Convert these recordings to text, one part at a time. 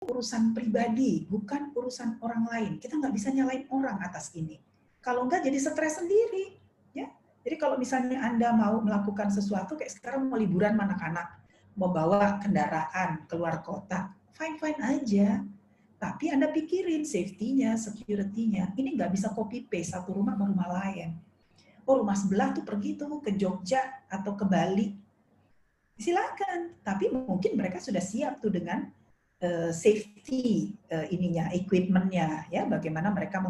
urusan pribadi, bukan urusan orang lain. Kita nggak bisa nyalain orang atas ini. Kalau nggak jadi stres sendiri. Ya. Jadi kalau misalnya Anda mau melakukan sesuatu, kayak sekarang mau liburan anak-anak, mau bawa kendaraan keluar kota, fine-fine aja. Tapi Anda pikirin safety-nya, security-nya. Ini nggak bisa copy-paste satu rumah ke rumah lain. Oh, rumah sebelah tuh pergi tuh ke Jogja atau ke Bali. Silakan. Tapi mungkin mereka sudah siap tuh dengan safety ininya, equipment-nya, ya, bagaimana mereka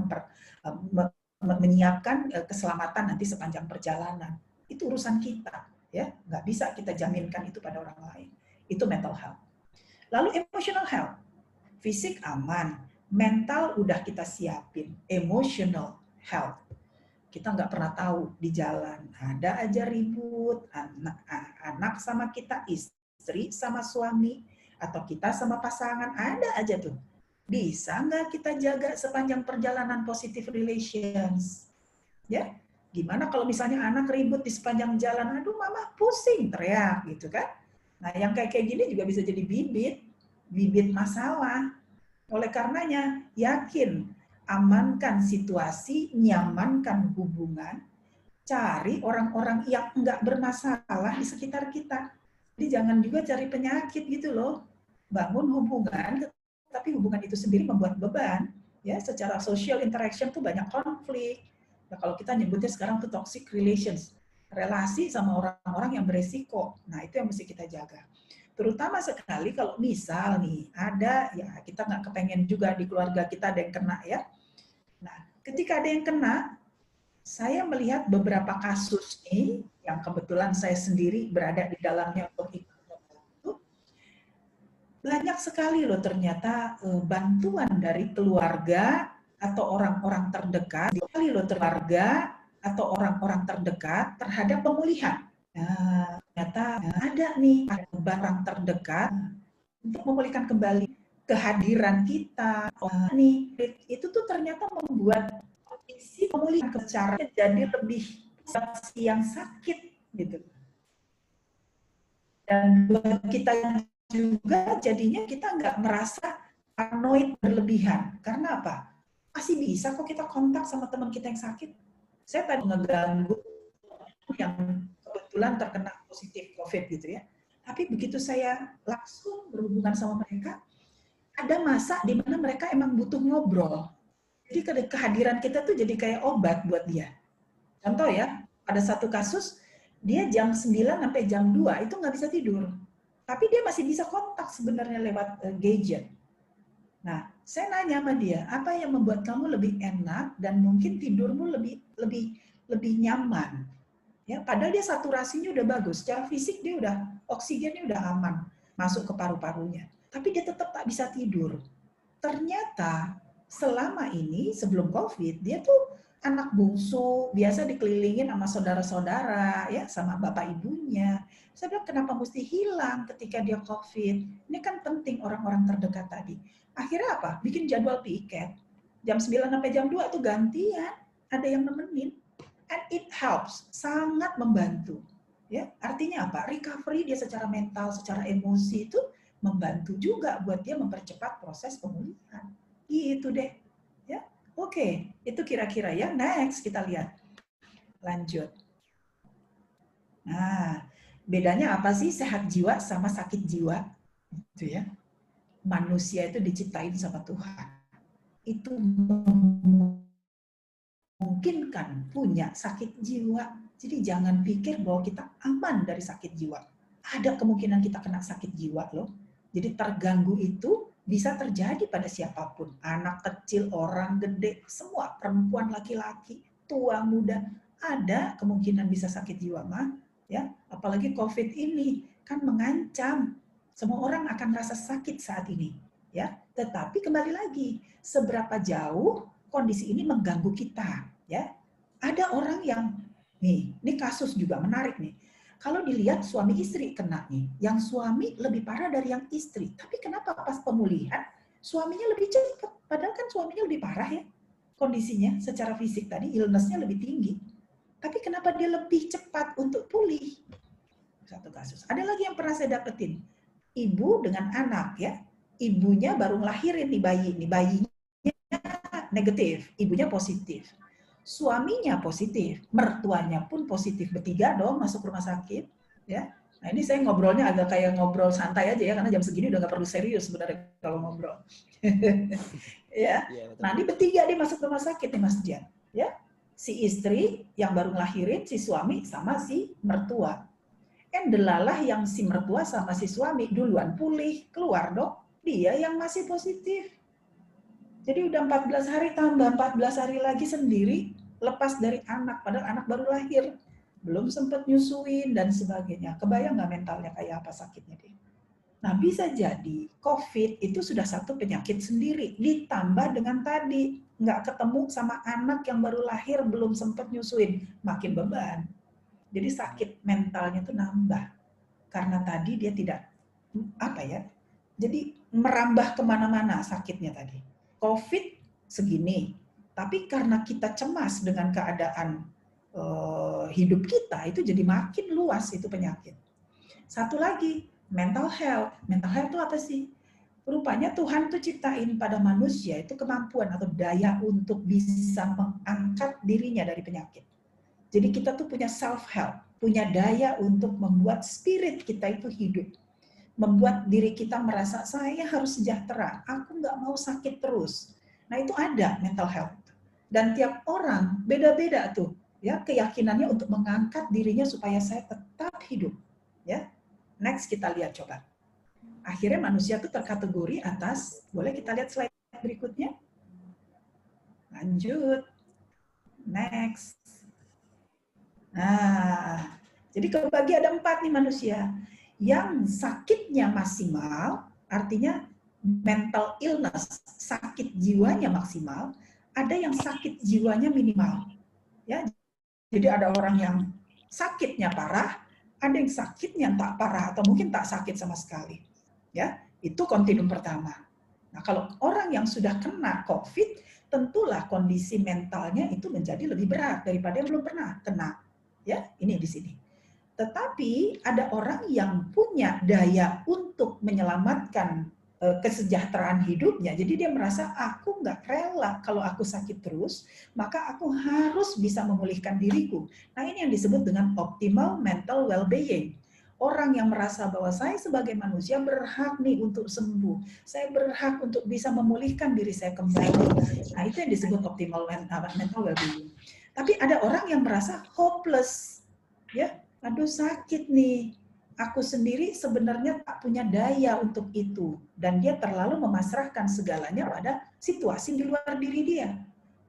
menyiapkan keselamatan nanti sepanjang perjalanan. Itu urusan kita, ya, nggak bisa kita jaminkan itu pada orang lain. Itu mental health. Lalu emotional health, fisik aman, mental udah kita siapin, emotional health. Kita nggak pernah tahu di jalan ada aja ribut, anak sama kita, istri sama suami, atau kita sama pasangan, ada aja tuh. Bisa nggak kita jaga sepanjang perjalanan positive relations? Ya, gimana kalau misalnya anak ribut di sepanjang jalan, aduh mama pusing, teriak gitu kan? Nah yang kayak gini juga bisa jadi bibit masalah. Oleh karenanya, yakin, amankan situasi, nyamankan hubungan, cari orang-orang yang enggak bermasalah di sekitar kita. Jadi jangan juga cari penyakit gitu loh. Bangun hubungan, tapi hubungan itu sendiri membuat beban. Ya, secara social interaction tuh banyak konflik. Nah, kalau kita nyebutnya sekarang tuh toxic relations, relasi sama orang-orang yang beresiko. Nah, itu yang mesti kita jaga. Terutama sekali kalau misal nih ada, ya kita nggak kepengen juga di keluarga kita ada yang kena ya. Nah, ketika ada yang kena, saya melihat beberapa kasus nih yang kebetulan saya sendiri berada di dalamnya untuk ikut membantu. Banyak sekali loh ternyata bantuan dari keluarga atau orang-orang terdekat, keluarga atau orang-orang terdekat terhadap pemulihan. Nah, ternyata ada nih barang terdekat untuk memulihkan kembali kehadiran kita. Nih, itu tuh ternyata membuat kondisi pemulihan secara jadi lebih yang sakit gitu. Dan buat kita juga jadinya kita nggak merasa paranoid berlebihan. Karena apa? Masih bisa kok kita kontak sama teman kita yang sakit. Saya tadi ngeganggu yang kebetulan terkena positif COVID gitu ya. Tapi begitu saya langsung berhubungan sama mereka, ada masa di mana mereka emang butuh ngobrol. Jadi kehadiran kita tuh jadi kayak obat buat dia. Contoh ya, ada satu kasus, dia jam 9 sampai jam 2 itu nggak bisa tidur. Tapi dia masih bisa kontak sebenarnya lewat gadget. Nah, saya nanya sama dia, apa yang membuat kamu lebih enak dan mungkin tidurmu lebih nyaman? Ya, padahal dia saturasinya udah bagus, secara fisik dia udah oksigennya udah aman masuk ke paru-parunya. Tapi dia tetap tak bisa tidur. Ternyata selama ini sebelum COVID dia tuh anak bungsu, biasa dikelilingin sama saudara-saudara, ya, sama bapak ibunya. Saya bilang kenapa mesti hilang ketika dia COVID? Ini kan penting orang-orang terdekat tadi. Akhirnya apa? Bikin jadwal piket. Jam 9 sampai jam 2 tuh gantian, ada yang nemenin. And it helps, sangat membantu. Ya, artinya apa? Recovery dia secara mental, secara emosi itu membantu juga buat dia mempercepat proses pemulihan. Gitu deh. Ya. Oke, itu kira-kira ya. Next kita lihat. Lanjut. Nah, bedanya apa sih sehat jiwa sama sakit jiwa? Itu ya. Manusia itu diciptain sama Tuhan. Itu memungkinkan punya sakit jiwa. Jadi jangan pikir bahwa kita aman dari sakit jiwa. Ada kemungkinan kita kena sakit jiwa loh. Jadi terganggu itu bisa terjadi pada siapapun. Anak kecil, orang gede, semua, perempuan, laki-laki, tua, muda, ada kemungkinan bisa sakit jiwa mah. Ya, apalagi COVID ini kan mengancam. Semua orang akan merasa sakit saat ini. Ya, tetapi kembali lagi, seberapa jauh kondisi ini mengganggu kita. Ya, ada orang yang ini kasus juga menarik nih. Kalau dilihat suami istri kena nih, yang suami lebih parah dari yang istri. Tapi kenapa pas pemulihan suaminya lebih cepat? Padahal kan suaminya lebih parah ya kondisinya secara fisik tadi, illness-nya lebih tinggi. Tapi kenapa dia lebih cepat untuk pulih? Satu kasus. Ada lagi yang pernah saya dapetin. Ibu dengan anak ya, ibunya baru ngelahirin nih bayinya negatif, ibunya positif. Suaminya positif, mertuanya pun positif, bertiga dong masuk rumah sakit, ya. Nah ini saya ngobrolnya agak kayak ngobrol santai aja ya, karena jam segini udah nggak perlu serius sebenarnya kalau ngobrol. Ya, nah ini bertiga dia masuk rumah sakit nih Mas Dian, ya. Si istri yang baru ngelahirin, si suami sama si mertua. Delalah yang si mertua sama si suami duluan pulih, keluar dong, dia yang masih positif. Jadi udah 14 hari tambah 14 hari lagi sendiri lepas dari anak, padahal anak baru lahir, belum sempat nyusuin dan sebagainya. Kebayang nggak mentalnya kayak apa sakitnya dia? Nah bisa jadi COVID itu sudah satu penyakit sendiri, ditambah dengan tadi nggak ketemu sama anak yang baru lahir belum sempat nyusuin, makin beban. Jadi sakit mentalnya tuh nambah karena tadi dia tidak apa ya? Jadi merambah kemana-mana sakitnya tadi. COVID segini, tapi karena kita cemas dengan keadaan hidup kita itu jadi makin luas itu penyakit. Satu lagi, mental health. Mental health itu apa sih? Rupanya Tuhan tuh ciptain pada manusia itu kemampuan atau daya untuk bisa mengangkat dirinya dari penyakit. Jadi kita tuh punya self help, punya daya untuk membuat spirit kita itu hidup. Membuat diri kita merasa saya harus sejahtera, aku nggak mau sakit terus. Nah itu ada mental health. Dan tiap orang beda-beda tuh, ya keyakinannya untuk mengangkat dirinya supaya saya tetap hidup. Ya, next kita lihat coba. Akhirnya manusia itu terkategori atas, boleh kita lihat slide berikutnya? Lanjut, next. Nah, jadi kebagi ada 4 nih manusia. Yang sakitnya maksimal, artinya mental illness, sakit jiwanya maksimal, ada yang sakit jiwanya minimal. Ya, jadi ada orang yang sakitnya parah, ada yang sakitnya tak parah atau mungkin tak sakit sama sekali. Ya, itu kontinum pertama. Nah, kalau orang yang sudah kena COVID, tentulah kondisi mentalnya itu menjadi lebih berat daripada yang belum pernah kena. Ya, ini di sini. Tetapi ada orang yang punya daya untuk menyelamatkan kesejahteraan hidupnya. Jadi dia merasa aku nggak rela kalau aku sakit terus, maka aku harus bisa memulihkan diriku. Nah ini yang disebut dengan optimal mental well-being. Orang yang merasa bahwa saya sebagai manusia berhak nih untuk sembuh. Saya berhak untuk bisa memulihkan diri saya kembali. Nah itu yang disebut optimal mental well-being. Tapi ada orang yang merasa hopeless. Ya, aduh sakit nih. Aku sendiri sebenarnya tak punya daya untuk itu. Dan dia terlalu memasrahkan segalanya pada situasi di luar diri dia.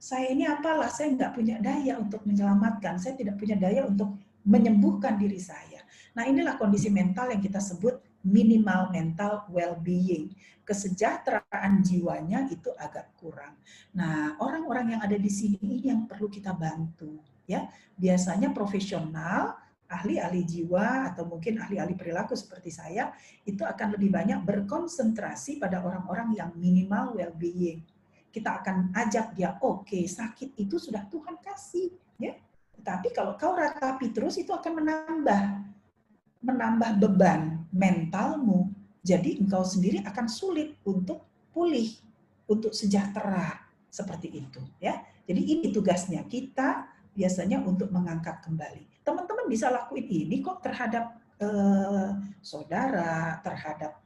Saya ini apalah, saya nggak punya daya untuk menyelamatkan. Saya tidak punya daya untuk menyembuhkan diri saya. Nah inilah kondisi mental yang kita sebut minimal mental well-being. Kesejahteraan jiwanya itu agak kurang. Nah orang-orang yang ada di sini ini yang perlu kita bantu. Ya, biasanya profesional, ahli-ahli jiwa atau mungkin ahli-ahli perilaku seperti saya itu akan lebih banyak berkonsentrasi pada orang-orang yang minimal well-being. Kita akan ajak dia, oke, sakit itu sudah Tuhan kasih, ya. Tapi kalau kau ratapi terus itu akan menambah beban mentalmu. Jadi engkau sendiri akan sulit untuk pulih, untuk sejahtera seperti itu, ya. Jadi ini tugasnya kita biasanya untuk mengangkat kembali. Teman-teman bisa lakuin ini kok terhadap saudara, terhadap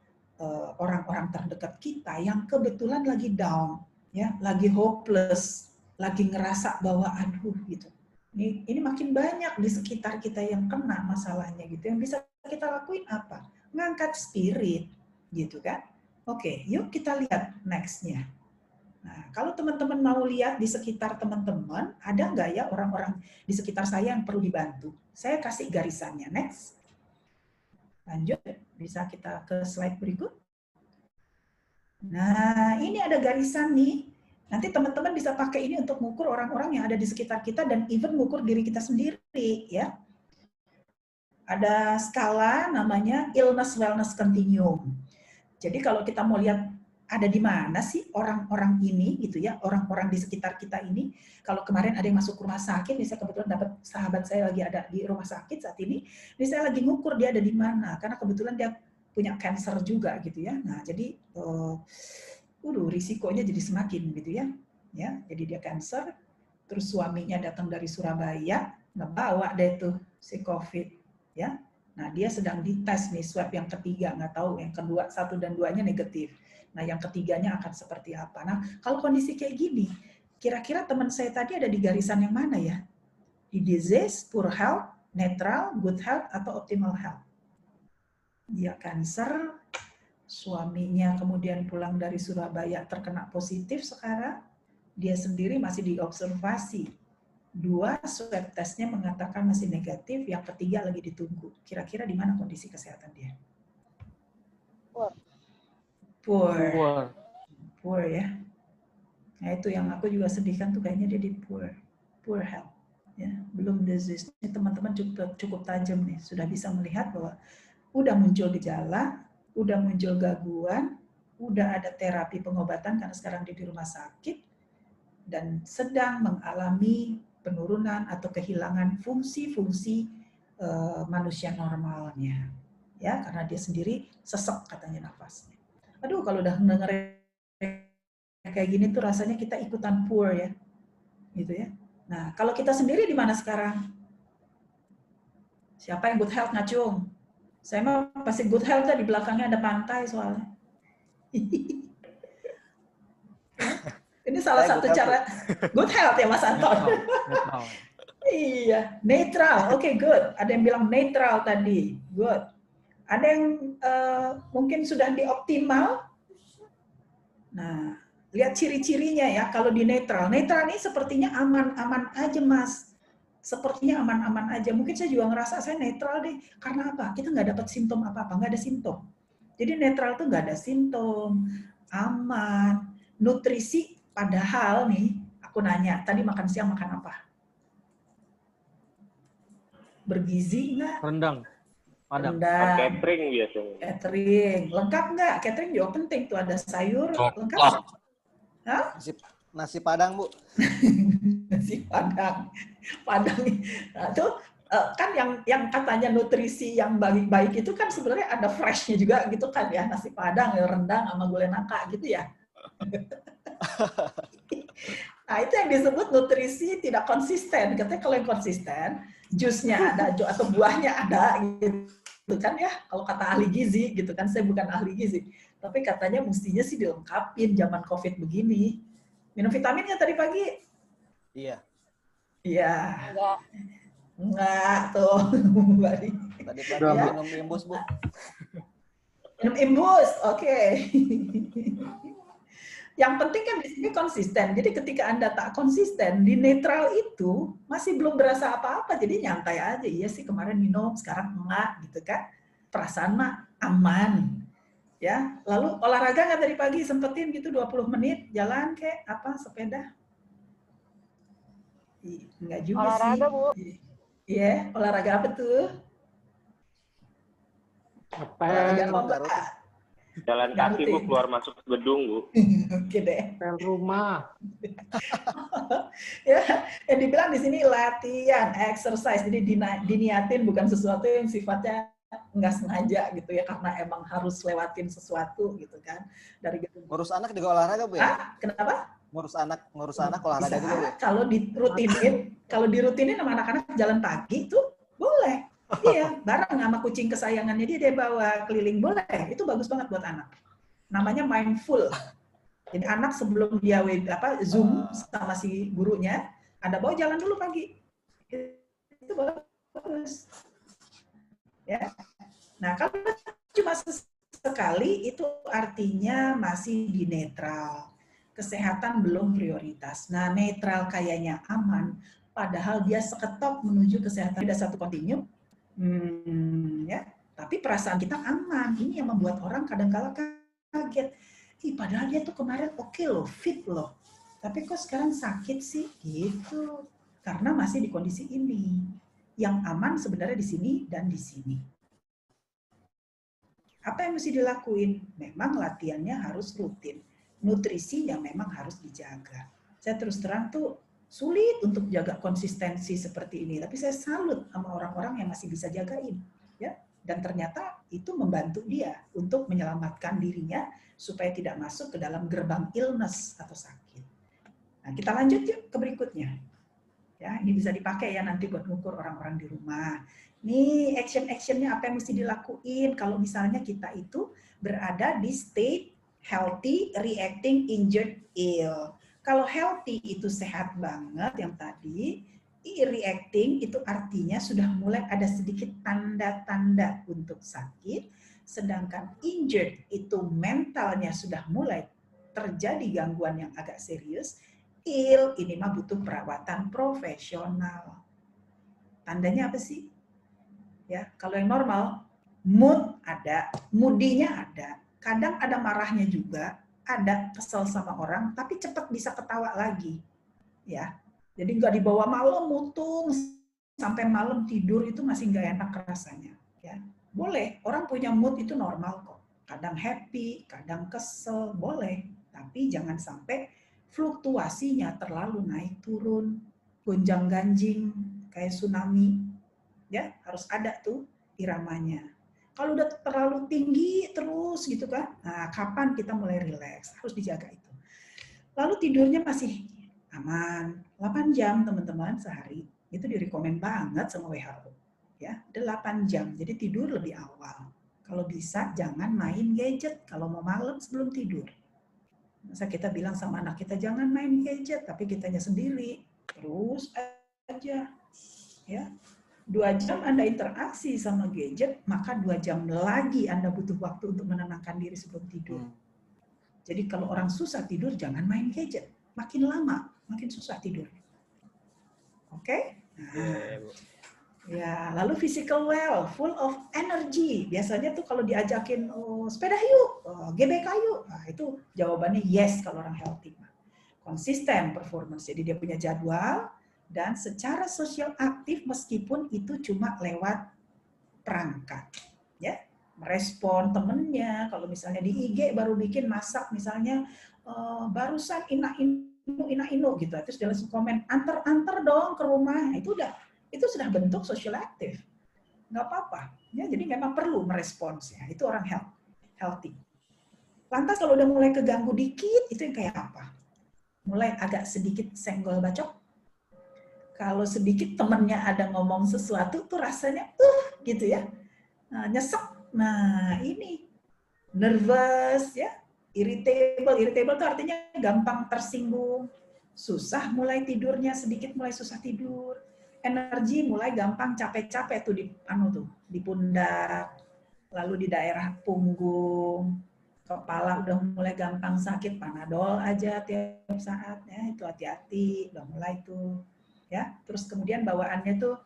orang-orang terdekat kita yang kebetulan lagi down, ya, lagi hopeless, lagi ngerasa bahwa aduh gitu. Ini makin banyak di sekitar kita yang kena masalahnya gitu. Yang bisa kita lakuin apa? Ngangkat spirit, gitu kan? Oke, yuk kita lihat next-nya. Nah, kalau teman-teman mau lihat di sekitar teman-teman, ada nggak ya orang-orang di sekitar saya yang perlu dibantu? Saya kasih garisannya. Next. Lanjut, bisa kita ke slide berikut. Nah, ini ada garisan nih. Nanti teman-teman bisa pakai ini untuk mengukur orang-orang yang ada di sekitar kita dan even mengukur diri kita sendiri, ya. Ada skala namanya illness wellness continuum. Jadi kalau kita mau lihat ada di mana sih orang-orang ini gitu ya, orang-orang di sekitar kita ini. Kalau kemarin ada yang masuk rumah sakit, misalnya kebetulan dapat sahabat saya lagi ada di rumah sakit saat ini saya lagi ngukur dia ada di mana, karena kebetulan dia punya cancer juga gitu ya. Nah, jadi risikonya jadi semakin gitu ya. Ya, jadi dia cancer, terus suaminya datang dari Surabaya, ngebawa deh tuh si COVID ya. Nah, dia sedang dites nih swab yang ketiga, nggak tahu yang kedua 1 dan 2-nya negatif. Nah, yang ketiganya akan seperti apa? Nah, kalau kondisi kayak gini, kira-kira teman saya tadi ada di garisan yang mana ya? Di disease, poor health, neutral, good health, atau optimal health? Dia cancer, suaminya kemudian pulang dari Surabaya terkena positif sekarang, dia sendiri masih diobservasi. 2 swab testnya mengatakan masih negatif, yang ketiga lagi ditunggu. Kira-kira di mana kondisi kesehatan dia? Poor ya. Nah itu yang aku juga sedihkan tuh, kayaknya dia di poor health. Ya, belum disease. Ini teman-teman cukup tajam nih, sudah bisa melihat bahwa udah muncul gejala, udah muncul gangguan, udah ada terapi pengobatan karena sekarang dia di rumah sakit, dan sedang mengalami penurunan atau kehilangan fungsi-fungsi manusia normalnya. Ya, karena dia sendiri sesek katanya nafasnya. Aduh, kalau udah dengerin kayak gini tuh rasanya kita ikutan poor ya. Gitu ya. Nah, kalau kita sendiri di mana sekarang? Siapa yang good health, Ngacung? Saya mah pasti good health, di belakangnya ada pantai soalnya. Ini salah satu cara good health ya Mas Anton. Iya, netral. Oke, good. Ada yang bilang netral tadi. Good. Ada yang mungkin sudah dioptimal. Nah, lihat ciri-cirinya ya. Kalau di netral, netral ini sepertinya aman-aman aja Mas. Sepertinya aman-aman aja. Mungkin saya juga ngerasa saya netral deh. Karena apa? Kita nggak dapat simptom apa-apa, nggak ada simptom. Jadi netral tuh nggak ada simptom, aman, nutrisi. Padahal nih, aku nanya, tadi makan siang makan apa? Bergizi nggak? Rendang. Rendang. Catering biasanya. Catering. Lengkap nggak? Catering juga penting tuh, ada sayur. Lengkap? Hah? Nasi Padang, Bu. Nasi Padang. Padang. Nah, itu kan yang katanya nutrisi yang baik itu kan sebenarnya ada freshnya juga gitu kan ya. Nasi Padang, rendang sama gulai nangka gitu ya. Nah, itu yang disebut nutrisi tidak konsisten. Katanya kalau yang konsisten, jusnya ada atau buahnya ada gitu kan ya. Kalau kata ahli gizi gitu kan, saya bukan ahli gizi. Tapi katanya mestinya sih dilengkapin zaman COVID begini. Minum vitamin nggak tadi pagi? Iya. Iya. Enggak tuh. Tadi pagi ya? Minum imbus, Bu. Minum imbus, oke. Yang penting kan di sini konsisten. Jadi ketika Anda tak konsisten, di netral itu masih belum berasa apa-apa. Jadi nyantai aja. Iya sih kemarin minum, sekarang enggak gitu kan. Perasaan mah aman. Ya, lalu olahraga nggak tadi pagi sempetin gitu 20 menit jalan kayak apa sepeda? Enggak juga olahraga, sih. Bu. Iya, olahraga apa tuh? Olahraga apa, Mbak? Jalan kaki, Bu, keluar masuk gedung, Bu. Oke deh. Pel rumah. Ya, yang dibilang di sini latihan, exercise. Jadi diniatin bukan sesuatu yang sifatnya nggak sengaja gitu ya, karena emang harus lewatin sesuatu gitu kan. Dari gedung. Ngurus anak juga olahraga, Bu ya? Hah? Kenapa? Ngurus anak olahraga juga, Bu. Kalau dirutinin sama anak-anak jalan pagi tuh boleh. Iya, bareng sama kucing kesayangannya dia bawa keliling boleh. Itu bagus banget buat anak. Namanya mindful. Jadi anak sebelum dia Zoom sama si gurunya, Anda bawa jalan dulu pagi. Itu bagus. Ya. Nah, kalau cuma sekali itu artinya masih di netral. Kesehatan belum prioritas. Nah, netral kayaknya aman, padahal dia seketok menuju kesehatan. Ada satu kontinu. Ya, tapi perasaan kita aman. Ini yang membuat orang kadang-kala kaget. Padahal dia tuh kemarin oke loh, fit loh. Tapi kok sekarang sakit sih? Gitu. Karena masih di kondisi ini. Yang aman sebenarnya di sini dan di sini. Apa yang mesti dilakuin? Memang latihannya harus rutin. Nutrisi yang memang harus dijaga. Saya terus terang tuh sulit untuk jaga konsistensi seperti ini, tapi saya salut sama orang-orang yang masih bisa jagain, ya Dan ternyata itu membantu dia untuk menyelamatkan dirinya supaya tidak masuk ke dalam gerbang illness atau sakit. Nah, kita lanjut yuk ke berikutnya. Ya, ini bisa dipakai ya nanti buat ngukur orang-orang di rumah. Ini action-actionnya apa yang mesti dilakuin kalau misalnya kita itu berada di state healthy, reacting, injured, ill. Kalau healthy itu sehat banget yang tadi, reacting itu artinya sudah mulai ada sedikit tanda-tanda untuk sakit, sedangkan injured itu mentalnya sudah mulai terjadi gangguan yang agak serius, ill ini mah butuh perawatan profesional. Tandanya apa sih? Ya, kalau yang normal, mood ada, moodinya ada, kadang ada marahnya juga, ada kesel sama orang, tapi cepat bisa ketawa lagi. Ya, jadi nggak dibawa malam mutung sampai malam tidur itu masih nggak enak rasanya. Ya, boleh. Orang punya mood itu normal kok. Kadang happy, kadang kesel, boleh. Tapi jangan sampai fluktuasinya terlalu naik turun, gonjang-ganjing kayak tsunami. Ya, harus ada tuh iramanya. Kalau udah terlalu tinggi terus gitu kan, nah kapan kita mulai rileks? Harus dijaga itu. Lalu tidurnya masih aman, 8 jam teman-teman sehari. Itu direkomend banget sama WHO. Ya, 8 jam. Jadi tidur lebih awal. Kalau bisa jangan main gadget kalau mau malam sebelum tidur. Masa kita bilang sama anak kita jangan main gadget, tapi kitanya sendiri terus aja. Ya, 2 jam Anda interaksi sama gadget, maka 2 jam lagi Anda butuh waktu untuk menenangkan diri sebelum tidur. Jadi kalau orang susah tidur, jangan main gadget. Makin lama, makin susah tidur. Oke? Nah, ya, lalu physical well, full of energy. Biasanya tuh kalau diajakin sepeda yuk, GBK yuk, nah, itu jawabannya yes kalau orang healthy. Konsisten performance, jadi dia punya jadwal, dan secara sosial aktif meskipun itu cuma lewat perangkat, ya, merespon temennya. Kalau misalnya di IG baru bikin masak misalnya barusan ina-inu gitu, terus dia langsung komen antar dong ke rumah, itu sudah bentuk sosial aktif, nggak apa-apa, ya. Jadi memang perlu meresponsnya, itu orang healthy. Lantas kalau udah mulai keganggu dikit, itu yang kayak apa? Mulai agak sedikit senggol bacok. Kalau sedikit temennya ada ngomong sesuatu tuh rasanya gitu ya, nyesek. Nah ini nervous ya, irritable tuh artinya gampang tersinggung, susah mulai tidurnya, sedikit mulai susah tidur, energi mulai gampang capek-capek tuh di pundak, lalu di daerah punggung, kepala udah mulai gampang sakit, Panadol aja tiap saat ya, itu hati-hati, udah mulai tuh. Ya, terus kemudian bawaannya tuh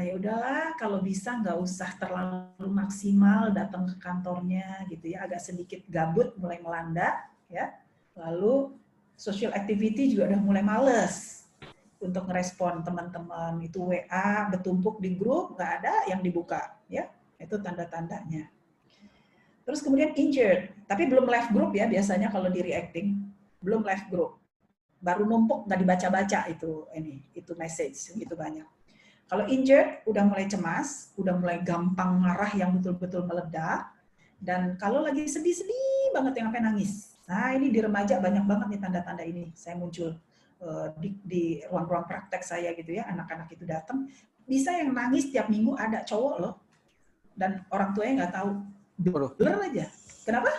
ya udahlah kalau bisa nggak usah terlalu maksimal datang ke kantornya gitu ya, agak sedikit gabut mulai melanda ya. Lalu social activity juga udah mulai males untuk ngerespon teman-teman, itu WA bertumpuk di grup nggak ada yang dibuka ya, itu tanda-tandanya. Terus kemudian injured, tapi belum left group ya, biasanya kalau di reacting belum left group, baru numpuk nggak dibaca-baca itu message gitu banyak. Kalau injured udah mulai cemas, udah mulai gampang marah yang betul-betul meledak, dan kalau lagi sedih-sedih banget yang sampai nangis. Nah ini di remaja banyak banget nih tanda-tanda ini. Saya muncul di ruang-ruang praktek saya gitu ya, anak-anak itu datang, bisa yang nangis tiap minggu ada, cowok loh, dan orang tuanya nggak tahu. Blur aja. Kenapa?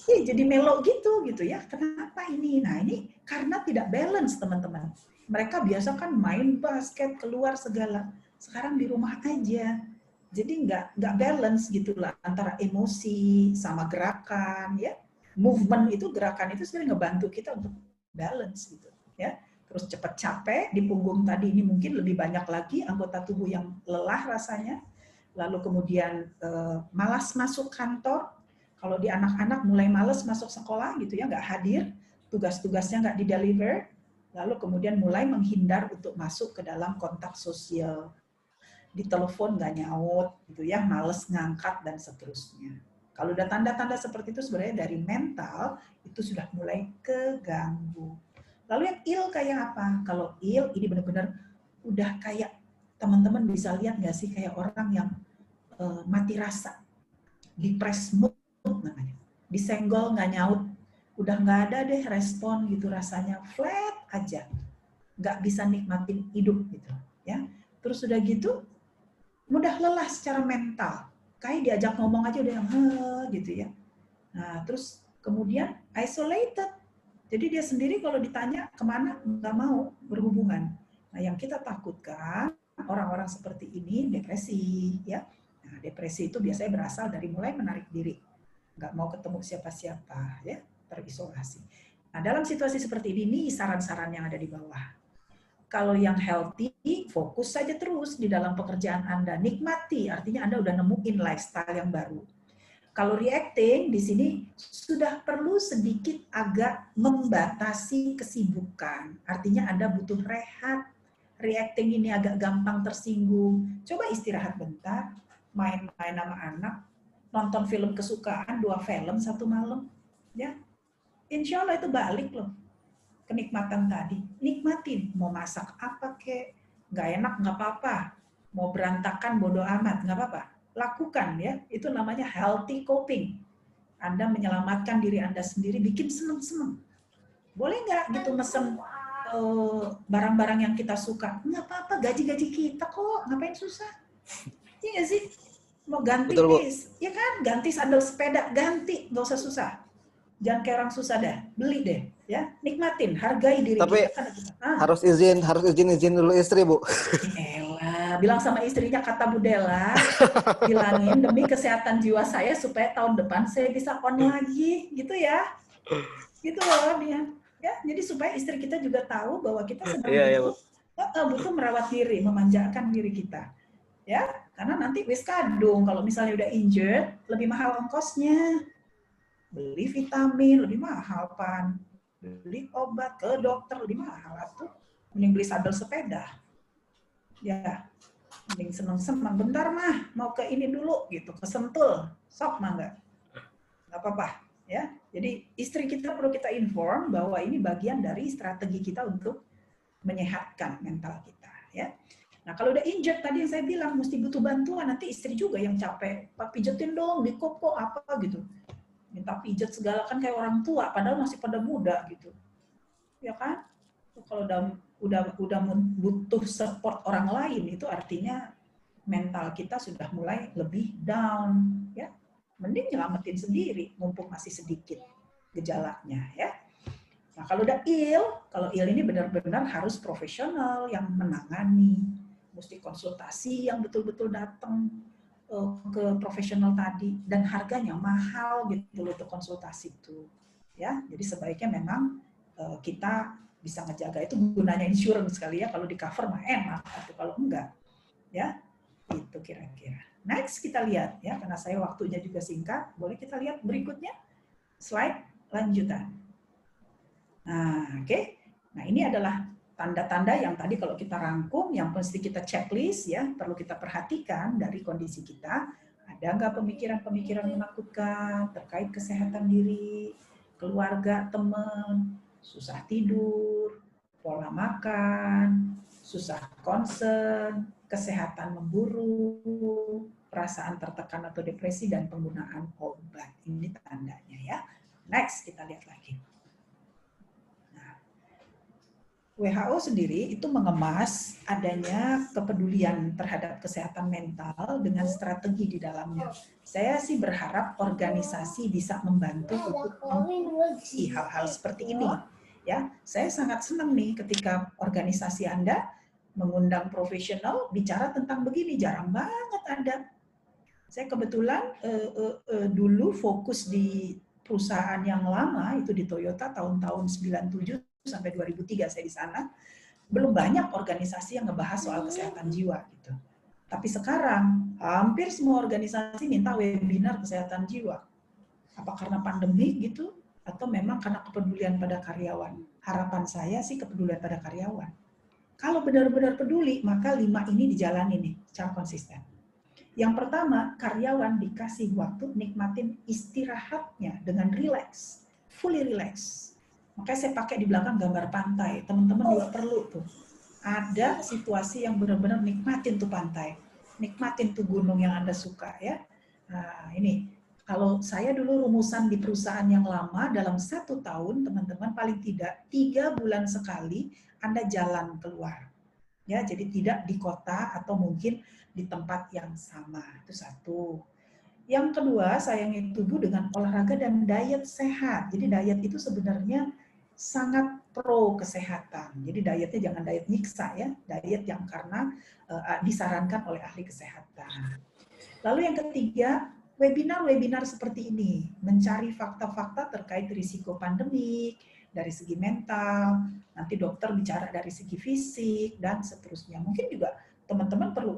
Jadi melo gitu ya. Kenapa ini? Nah ini karena tidak balance teman-teman. Mereka biasa kan main basket, keluar segala. Sekarang di rumah aja. Jadi nggak balance gitulah antara emosi sama gerakan ya. Movement itu, gerakan itu sebenarnya ngebantu kita untuk balance gitu ya. Terus cepat capek di punggung tadi ini mungkin lebih banyak lagi anggota tubuh yang lelah rasanya. Lalu kemudian malas masuk kantor. Kalau di anak-anak mulai malas masuk sekolah gitu ya, nggak hadir, tugas-tugasnya nggak di-deliver, lalu kemudian mulai menghindar untuk masuk ke dalam kontak sosial. Di telepon nggak nyaut gitu ya, malas ngangkat dan seterusnya. Kalau udah tanda-tanda seperti itu sebenarnya dari mental itu sudah mulai keganggu. Lalu yang ill kayak apa? Kalau ill ini benar-benar udah kayak teman-teman bisa lihat nggak sih kayak orang yang mati rasa, depressed mood namanya. Disenggol nggak nyaut, udah nggak ada deh respon gitu, rasanya flat aja, nggak bisa nikmatin hidup gitu ya. Terus udah gitu mudah lelah secara mental, kayak diajak ngomong aja udah yang gitu ya. Nah terus kemudian isolated, jadi dia sendiri kalau ditanya kemana nggak mau berhubungan. Nah yang kita takutkan orang-orang seperti ini depresi ya. Nah, depresi itu biasanya berasal dari mulai menarik diri, nggak mau ketemu siapa-siapa ya, terisolasi. Nah dalam situasi seperti ini saran-saran yang ada di bawah. Kalau yang healthy, fokus saja terus di dalam pekerjaan Anda, nikmati, artinya Anda udah nemuin lifestyle yang baru. Kalau reacting di sini sudah perlu sedikit agak membatasi kesibukan, artinya Anda butuh rehat. Reacting ini agak gampang tersinggung, coba istirahat bentar, main-main sama anak, nonton film kesukaan 2 film 1 malam, ya. Insya Allah itu balik loh kenikmatan tadi. Nikmatin, mau masak apa kek, nggak enak nggak apa-apa, mau berantakan bodo amat nggak apa-apa, lakukan ya. Itu namanya healthy coping. Anda menyelamatkan diri Anda sendiri, bikin seneng-seneng. Boleh nggak gitu mesen barang-barang yang kita suka? Nggak apa-apa, gaji-gaji kita kok, ngapain susah? Iya nggak sih? Mau ganti nih, ya kan? Ganti sandal sepeda, ganti, nggak usah susah. Jangan kayak orang susah dah, beli deh, ya, nikmatin, hargai diri tapi kita. harus izin dulu istri, Bu. Elah, bilang sama istrinya, kata Bu Della, bilangin demi kesehatan jiwa saya supaya tahun depan saya bisa on lagi, gitu ya, gitu loh dia, ya. Jadi supaya istri kita juga tahu bahwa kita sedang butuh merawat diri, memanjakan diri kita, ya, karena nanti wis kadung kalau misalnya udah injured, lebih mahal ongkosnya. Beli vitamin lebih mahal pan, beli obat ke dokter lebih mahal tuh, mending beli sandal sepeda ya, mending seneng-seneng bentar mah mau ke ini dulu gitu, ke Sentul sok mah nggak apa-apa ya. Jadi istri kita perlu kita inform bahwa ini bagian dari strategi kita untuk menyehatkan mental kita ya. Nah kalau udah injured tadi yang saya bilang mesti butuh bantuan, nanti istri juga yang capek, Pak pijetin dong di koko apa gitu, minta pijat segala kan kayak orang tua padahal masih pada muda gitu ya kan. Kalau udah butuh support orang lain, itu artinya mental kita sudah mulai lebih down ya. Mending nyelamatin sendiri mumpung masih sedikit gejalanya ya. Nah kalau udah kalau ini benar-benar harus profesional yang menangani, mesti konsultasi yang betul-betul datang ke profesional tadi, dan harganya mahal gitu loh untuk konsultasi itu ya. Jadi sebaiknya memang kita bisa ngejaga, itu gunanya insurance sekali ya, kalau di cover mah enak, atau kalau enggak ya itu kira-kira. Next kita lihat ya, karena saya waktunya juga singkat, boleh kita lihat berikutnya slide lanjutan. Nah oke. Nah ini adalah tanda-tanda yang tadi kalau kita rangkum, yang mesti kita checklist ya, perlu kita perhatikan dari kondisi kita. Ada nggak pemikiran-pemikiran menakutkan terkait kesehatan diri, keluarga, teman, susah tidur, pola makan, susah concern, kesehatan memburuk, perasaan tertekan atau depresi, dan penggunaan obat. Ini tandanya ya. Next kita lihat lagi. WHO sendiri itu mengemas adanya kepedulian terhadap kesehatan mental dengan strategi di dalamnya. Saya sih berharap organisasi bisa membantu untuk mengisi hal-hal seperti ini. Ya, saya sangat senang nih ketika organisasi Anda mengundang profesional bicara tentang begini, jarang banget ada. Saya kebetulan dulu fokus di perusahaan yang lama itu di Toyota tahun-tahun 97 sampai 2003 saya di sana, belum banyak organisasi yang ngebahas soal kesehatan jiwa gitu. Tapi sekarang hampir semua organisasi minta webinar kesehatan jiwa. Apa karena pandemi gitu, atau memang karena kepedulian pada karyawan? Harapan saya sih kepedulian pada karyawan. Kalau benar-benar peduli, maka 5 ini dijalani nih secara konsisten. Yang pertama, karyawan dikasih waktu nikmatin istirahatnya dengan relax, fully relax. Makanya saya pakai di belakang gambar pantai. Teman-teman juga perlu tuh. Ada situasi yang benar-benar nikmatin tuh pantai. Nikmatin tuh gunung yang Anda suka ya. Nah, ini kalau saya dulu rumusan di perusahaan yang lama dalam 1 tahun, teman-teman paling tidak 3 bulan sekali Anda jalan keluar. Ya, jadi tidak di kota atau mungkin di tempat yang sama. Itu satu. Yang kedua, sayangi tubuh dengan olahraga dan diet sehat. Jadi diet itu sebenarnya sangat pro kesehatan. Jadi dietnya jangan diet nyiksa ya, diet yang karena disarankan oleh ahli kesehatan. Lalu yang ketiga, webinar-webinar seperti ini, mencari fakta-fakta terkait risiko pandemik, dari segi mental, nanti dokter bicara dari segi fisik, dan seterusnya. Mungkin juga teman-teman perlu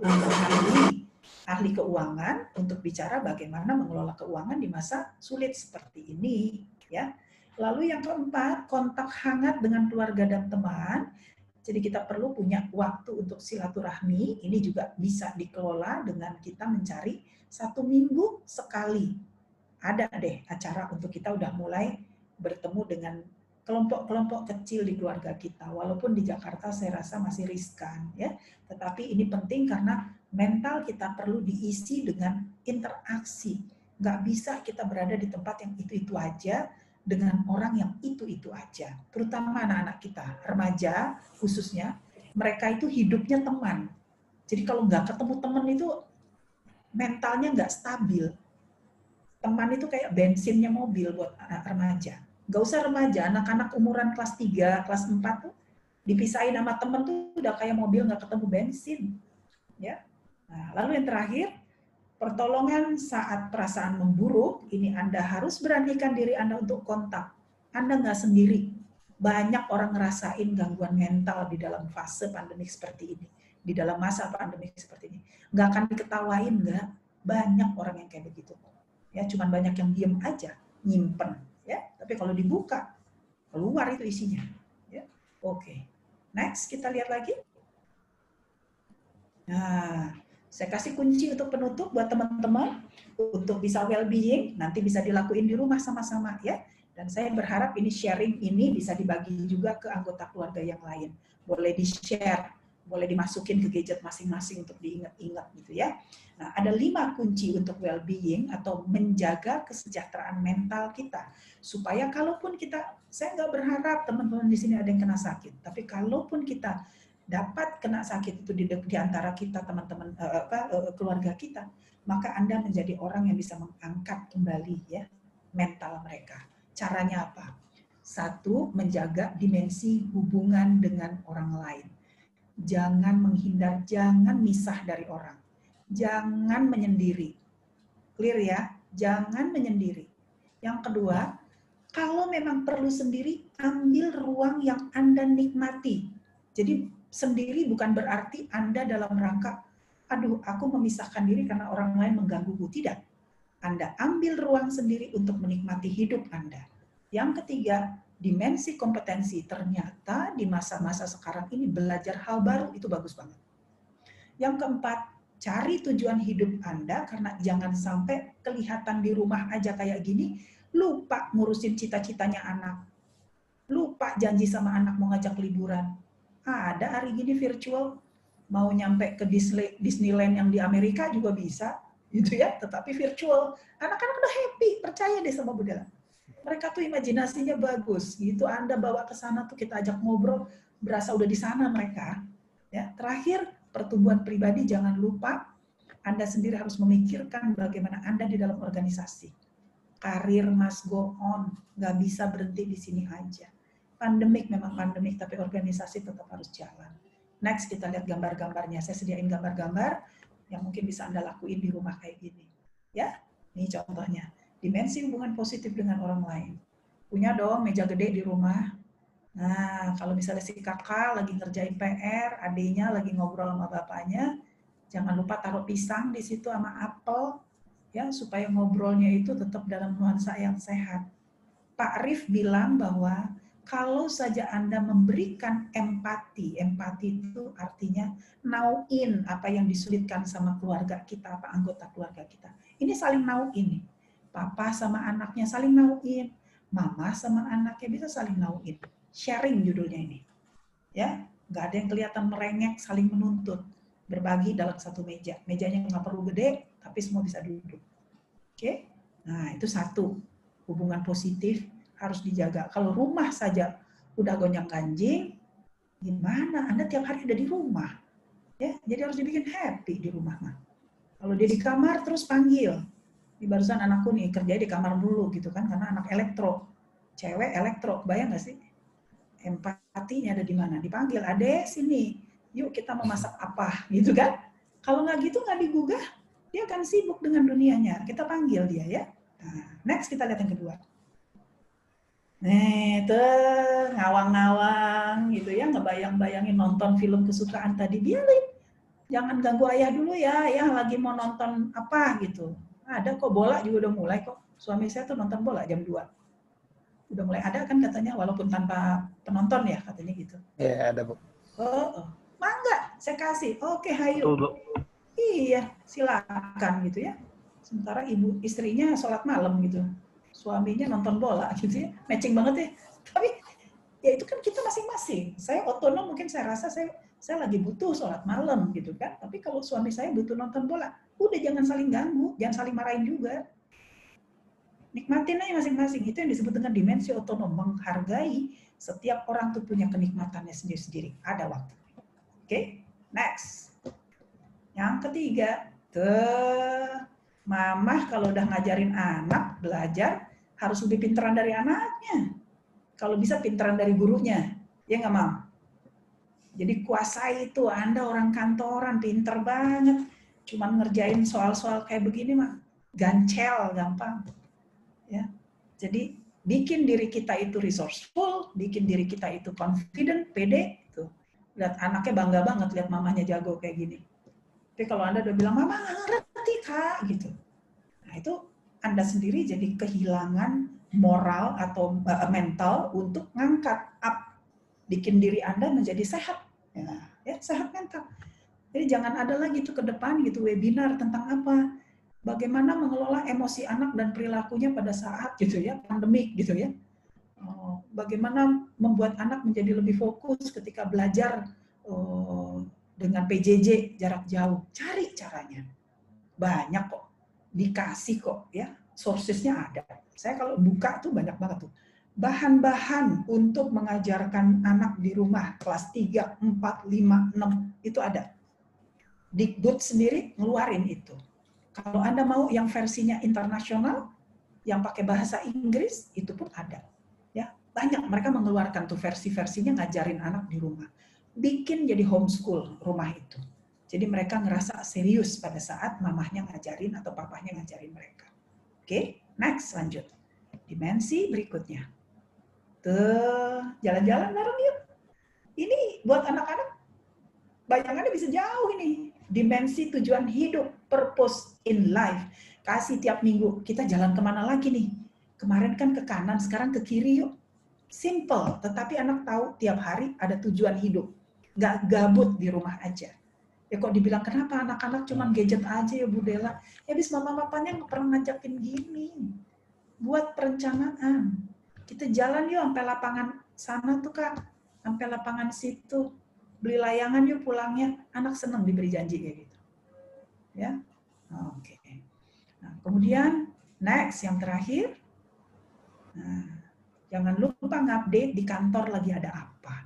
ahli keuangan untuk bicara bagaimana mengelola keuangan di masa sulit seperti ini. Ya. Lalu yang keempat, kontak hangat dengan keluarga dan teman. Jadi kita perlu punya waktu untuk silaturahmi, ini juga bisa dikelola dengan kita mencari 1 minggu sekali. Ada deh acara untuk kita udah mulai bertemu dengan kelompok-kelompok kecil di keluarga kita. Walaupun di Jakarta saya rasa masih riskan ya, tetapi ini penting karena mental kita perlu diisi dengan interaksi. Nggak bisa kita berada di tempat yang itu-itu aja, dengan orang yang itu-itu aja. Terutama anak-anak kita, remaja khususnya, mereka itu hidupnya teman. Jadi kalau nggak ketemu teman itu mentalnya nggak stabil. Teman itu kayak bensinnya mobil buat anak remaja. Nggak usah remaja, anak-anak umuran kelas 3, kelas 4 tuh dipisahin sama teman tuh udah kayak mobil nggak ketemu bensin. Ya. Nah, lalu yang terakhir, pertolongan saat perasaan memburuk, ini Anda harus beranikan diri Anda untuk kontak. Anda nggak sendiri. Banyak orang ngerasain gangguan mental di dalam fase pandemik seperti ini. Di dalam masa pandemik seperti ini. Nggak akan diketawain, nggak. Banyak orang yang kayak begitu. Ya, cuman banyak yang diem aja, nyimpen. Ya, tapi kalau dibuka, keluar itu isinya. Ya, oke. Next, kita lihat lagi. Nah, saya kasih kunci untuk penutup buat teman-teman untuk bisa well-being, nanti bisa dilakuin di rumah sama-sama ya. Dan saya berharap ini sharing ini bisa dibagi juga ke anggota keluarga yang lain. Boleh di-share, boleh dimasukin ke gadget masing-masing untuk diingat-ingat gitu ya. Nah, ada 5 kunci untuk well-being atau menjaga kesejahteraan mental kita. Supaya kalaupun kita, saya nggak berharap teman-teman di sini ada yang kena sakit, tapi kalaupun kita dapat kena sakit itu di antara kita teman-teman keluarga kita, maka Anda menjadi orang yang bisa mengangkat kembali ya mental mereka. Caranya apa? 1, menjaga dimensi hubungan dengan orang lain. Jangan menghindar, jangan misah dari orang. Jangan menyendiri. Clear ya? Jangan menyendiri. Yang kedua, kalau memang perlu sendiri, ambil ruang yang Anda nikmati. Jadi sendiri bukan berarti Anda dalam rangka, aduh aku memisahkan diri karena orang lain menggangguku. Tidak. Anda ambil ruang sendiri untuk menikmati hidup Anda. Yang ketiga, dimensi kompetensi. Ternyata di masa-masa sekarang ini belajar hal baru itu bagus banget. Yang keempat, cari tujuan hidup Anda karena jangan sampai kelihatan di rumah aja kayak gini, lupa ngurusin cita-citanya anak. Lupa janji sama anak mau ngajak liburan. Ada hari gini virtual, mau nyampe ke Disneyland yang di Amerika juga bisa, gitu ya, tetapi virtual. Anak-anak udah happy, percaya deh sama Budela. Mereka tuh imajinasinya bagus, gitu. Anda bawa ke sana tuh kita ajak ngobrol, berasa udah di sana mereka. Ya, terakhir, pertumbuhan pribadi jangan lupa, Anda sendiri harus memikirkan bagaimana Anda di dalam organisasi. Karir must go on, nggak bisa berhenti di sini aja. Pandemik memang pandemik, tapi organisasi tetap harus jalan. Next, kita lihat gambar-gambarnya. Saya sediain gambar-gambar yang mungkin bisa Anda lakuin di rumah kayak gini. Ya, ini contohnya. Dimensi hubungan positif dengan orang lain. Punya dong meja gede di rumah. Nah, kalau misalnya si kakak lagi ngerjain PR, adiknya lagi ngobrol sama bapaknya, jangan lupa taruh pisang di situ sama apel, ya supaya ngobrolnya itu tetap dalam nuansa yang sehat. Pak Rif bilang bahwa kalau saja Anda memberikan empati, empati itu artinya know in apa yang disulitkan sama keluarga kita, apa anggota keluarga kita. Ini saling know in. Papa sama anaknya saling know in, mama sama anaknya bisa saling know in. Sharing judulnya ini. Ya, nggak ada yang kelihatan merengek, saling menuntut. berbagi dalam satu meja. Mejanya nggak perlu gede, tapi semua bisa duduk. Oke? Nah, itu satu. Hubungan positif harus dijaga. Kalau rumah saja udah gonjang-ganjing, gimana? Anda tiap hari ada di rumah. Ya, jadi harus dibikin happy di rumah. Kalau dia di kamar terus panggil. Di barusan anakku nih kerja di kamar dulu gitu kan, karena anak elektro. Cewek elektro, bayang nggak sih? Empatinya ada di mana? Dipanggil, adek sini, yuk kita mau masak apa, gitu kan? Kalau nggak gitu nggak digugah, dia akan sibuk dengan dunianya. Kita panggil dia ya. Nah, next kita lihat yang kedua. Nih, tuh ngawang-ngawang gitu ya, ngebayang-bayangin nonton film kesukaan tadi, biarin. Jangan ganggu ayah dulu ya, ayah lagi mau nonton apa gitu. Ada kok, bola juga udah mulai kok. Suami saya tuh nonton bola jam 2. Udah mulai ada kan katanya, walaupun tanpa penonton ya katanya gitu. Iya, ada, Bu. Oh, mangga, saya kasih. Oke, hayu. Betul, Bu. Iya, silakan gitu ya. Sementara istrinya sholat malam gitu. Suaminya nonton bola gitu ya. Matching banget ya. Tapi ya itu kan kita masing-masing. Saya otonom, mungkin saya rasa saya lagi butuh sholat malam gitu kan. Tapi kalau suami saya butuh nonton bola, udah jangan saling ganggu, jangan saling marahin juga. Nikmatin aja masing-masing. Itu yang disebut dengan dimensi otonom, menghargai setiap orang tuh punya kenikmatannya sendiri-sendiri. Ada waktu. Oke, next. Yang ketiga, mamah kalau udah ngajarin anak belajar harus lebih pinteran dari anaknya. Kalau bisa pinteran dari gurunya, ya nggak, Mam? Jadi kuasai itu, Anda orang kantoran, pinter banget. Cuman ngerjain soal-soal kayak begini mah, gancel, gampang. Ya, jadi bikin diri kita itu resourceful, bikin diri kita itu confident, pede. Tuh. Lihat anaknya bangga banget lihat mamanya jago kayak gini. Tapi kalau Anda udah bilang, Mama nggak ngerti, Kak, gitu. Nah, itu Anda sendiri jadi kehilangan moral atau mental untuk ngangkat up, bikin diri Anda menjadi sehat. Ya, sehat mental. Jadi jangan ada lagi tuh ke depan gitu webinar tentang apa? Bagaimana mengelola emosi anak dan perilakunya pada saat gitu ya, pandemik gitu ya. Bagaimana membuat anak menjadi lebih fokus ketika belajar dengan PJJ jarak jauh. Cari caranya. Banyak kok. Dikasih kok ya. Sourcesnya ada. Saya kalau buka tuh banyak banget tuh. Bahan-bahan untuk mengajarkan anak di rumah kelas 3, 4, 5, 6 itu ada. Dikbud sendiri ngeluarin itu. Kalau Anda mau yang versinya internasional, yang pakai bahasa Inggris, itu pun ada. Ya, banyak mereka mengeluarkan tuh versi-versinya ngajarin anak di rumah. Bikin jadi homeschool rumah itu. Jadi mereka ngerasa serius pada saat mamahnya ngajarin atau papahnya ngajarin mereka. Oke, next lanjut. Dimensi berikutnya. Tuh, jalan-jalan bareng yuk. Ini buat anak-anak, bayangannya bisa jauh ini. Dimensi tujuan hidup, purpose in life. Kasih tiap minggu, kita jalan kemana lagi nih? Kemarin kan ke kanan, sekarang ke kiri yuk. Simple, tetapi anak tahu tiap hari ada tujuan hidup. Nggak gabut di rumah aja. Ya kok dibilang, kenapa anak-anak cuma gadget aja ya Bu Dela? Ya habis mama-papanya nggak pernah ngajakin gini. Buat perencanaan. Kita jalan yuk sampai lapangan sana tuh Kak. Sampai lapangan situ. Beli layangan yuk pulangnya. Anak seneng diberi janji kayak gitu. Ya, oke. Nah, kemudian next yang terakhir. Nah, jangan lupa ngupdate di kantor lagi ada apa.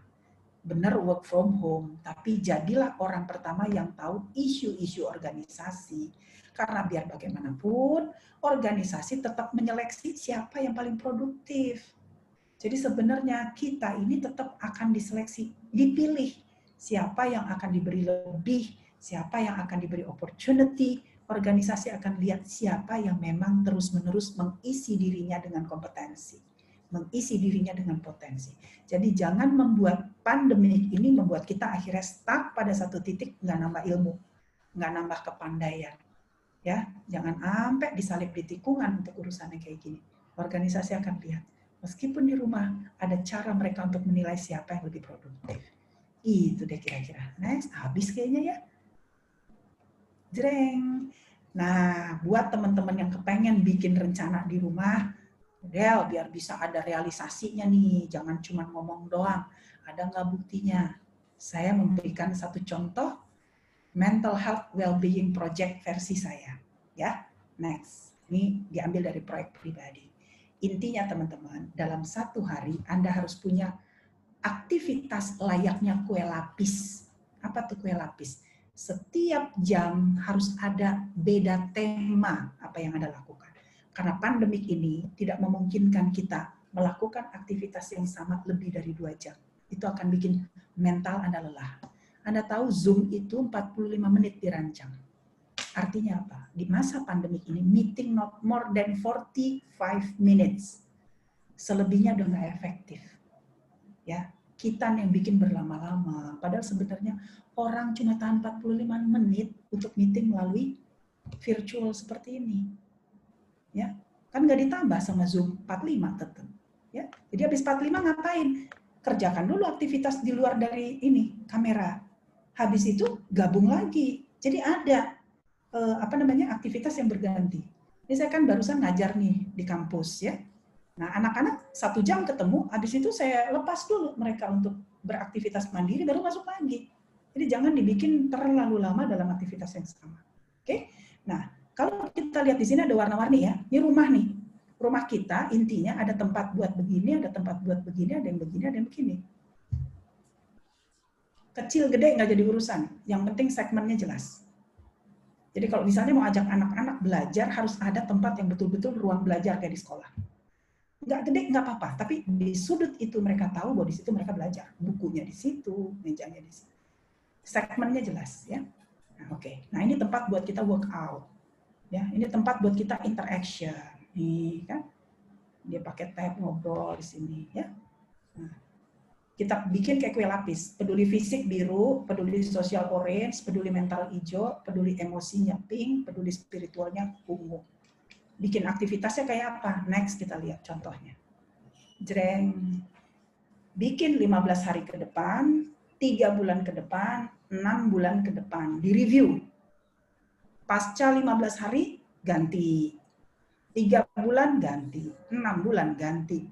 Benar work from home, tapi jadilah orang pertama yang tahu isu-isu organisasi. Karena biar bagaimanapun, organisasi tetap menyeleksi siapa yang paling produktif. Jadi sebenarnya kita ini tetap akan diseleksi, dipilih siapa yang akan diberi lebih, siapa yang akan diberi opportunity. Organisasi akan lihat siapa yang memang terus-menerus mengisi dirinya dengan kompetensi, mengisi dirinya dengan potensi. Jadi jangan membuat pandemi ini membuat kita akhirnya stuck pada satu titik, nggak nambah ilmu, nggak nambah kepandaian. Ya, jangan sampai disalip di tikungan untuk urusannya kayak gini. Organisasi akan lihat, meskipun di rumah ada cara mereka untuk menilai siapa yang lebih produktif. Itu deh kira-kira. Next, habis kayaknya ya. Jreng. Nah, buat teman-teman yang kepengen bikin rencana di rumah, Del, biar bisa ada realisasinya nih, jangan cuma ngomong doang. Ada nggak buktinya? Saya memberikan satu contoh, Mental Health Wellbeing Project versi saya. Ya, next. Ini diambil dari proyek pribadi. Intinya teman-teman, dalam satu hari Anda harus punya aktivitas layaknya kue lapis. Apa tuh kue lapis? Setiap jam harus ada beda tema apa yang Anda lakukan. Karena pandemik ini tidak memungkinkan kita melakukan aktivitas yang sama lebih dari 2 jam. Itu akan bikin mental Anda lelah. Anda tahu Zoom itu 45 menit dirancang. Artinya apa? Di masa pandemik ini, meeting not more than 45 minutes. Selebihnya udah nggak efektif. Ya, kita yang bikin berlama-lama. Padahal sebenarnya orang cuma tahan 45 menit untuk meeting melalui virtual seperti ini. Ya, kan nggak ditambah sama Zoom 45 tetap. Ya, jadi habis 45 ngapain? Kerjakan dulu aktivitas di luar dari ini kamera. Habis itu gabung lagi. Jadi ada aktivitas yang berganti. Ini saya kan barusan ngajar nih di kampus ya. Nah, anak-anak 1 jam ketemu, habis itu saya lepas dulu mereka untuk beraktivitas mandiri, baru masuk lagi. Jadi jangan dibikin terlalu lama dalam aktivitas yang sama. Oke? Nah, kalau kita lihat di sini ada warna-warni ya. Ini rumah nih. Rumah kita intinya ada tempat buat begini, ada tempat buat begini, ada yang begini, ada yang begini. Kecil, gede nggak jadi urusan. Yang penting segmennya jelas. Jadi kalau misalnya mau ajak anak-anak belajar, harus ada tempat yang betul-betul ruang belajar kayak di sekolah. Nggak gede, nggak apa-apa. Tapi di sudut itu mereka tahu bahwa di situ mereka belajar. Bukunya di situ, mejanya di situ. Segmennya jelas. Ya. Nah, oke. Nah, ini tempat buat kita workout. Ya, ini tempat buat kita interaction. Nih, kan? Dia pakai tab ngobrol di sini. Ya. Nah, kita bikin kayak kue lapis. Peduli fisik biru, peduli sosial orange, peduli mental hijau, peduli emosinya pink, peduli spiritualnya ungu. Bikin aktivitasnya kayak apa? Next kita lihat contohnya. Jreng. Bikin 15 hari ke depan, 3 bulan ke depan, 6 bulan ke depan. Di-review. Pasca 15 hari, ganti. 3 bulan, ganti. 6 bulan, ganti.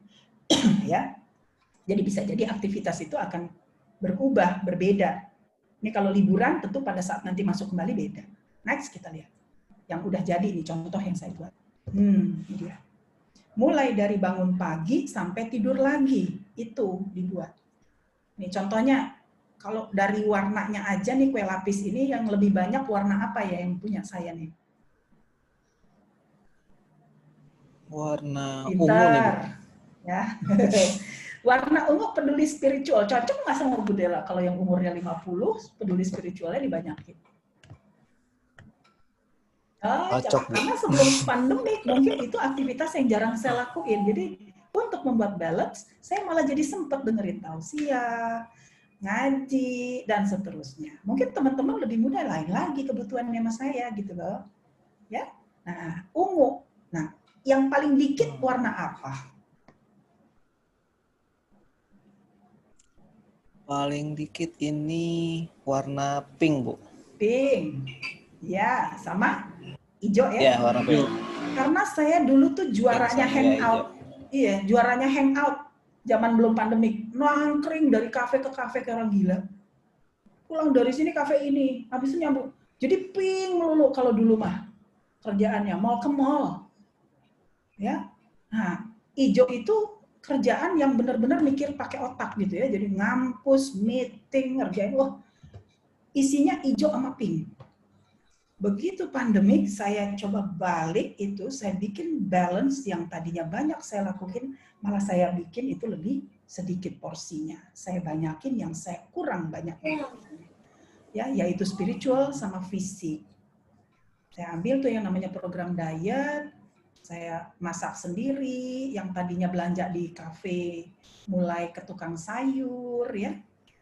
Ya. Jadi bisa jadi aktivitas itu akan berubah, berbeda. Ini kalau liburan tentu pada saat nanti masuk kembali beda. Next kita lihat. Yang udah jadi ini contoh yang saya buat. Ini dia. Mulai dari bangun pagi sampai tidur lagi. Itu dibuat. Ini contohnya kalau dari warnanya aja nih kue lapis ini yang lebih banyak warna apa ya yang punya saya nih? Warna Pintar. ungu nih, Bu. Ya. Warna ungu peduli spiritual. Cocok nggak sama Bu Dela? Kalau yang umurnya 50, peduli spiritualnya dibanyakin. Cocok, Bu. Karena sebelum pandemik, mungkin itu aktivitas yang jarang saya lakuin. Jadi untuk membuat balance, saya malah jadi sempat dengerin tausiah, ngaji, dan seterusnya. Mungkin teman-teman lebih mudah lain lagi kebutuhannya sama saya gitu loh. Ya. Nah, ungu. Nah, yang paling dikit warna apa? Paling dikit ini warna pink, Bu. Pink. Ya, sama hijau ya. Ya, warna pink. Karena saya dulu tuh juaranya hangout. Iya, juaranya hangout. Zaman belum pandemik. Nangkring dari kafe ke kafe kayak orang gila. Pulang dari sini kafe ini. Habis itu nyambung. Jadi pink melulu kalau dulu mah. Kerjaannya mall ke mall. Ya. Nah, hijau itu kerjaan yang benar-benar mikir pakai otak gitu ya. Jadi ngampus, meeting, ngerjain. Wah, isinya hijau sama pink. Begitu pandemik, saya coba balik itu, saya bikin balance yang tadinya banyak saya lakukan, malah saya bikin itu lebih sedikit porsinya. Saya banyakin yang saya kurang banyak. Ya, yaitu spiritual sama fisik. Saya ambil tuh yang namanya program diet, saya masak sendiri, yang tadinya belanja di kafe, mulai ke tukang sayur, ya.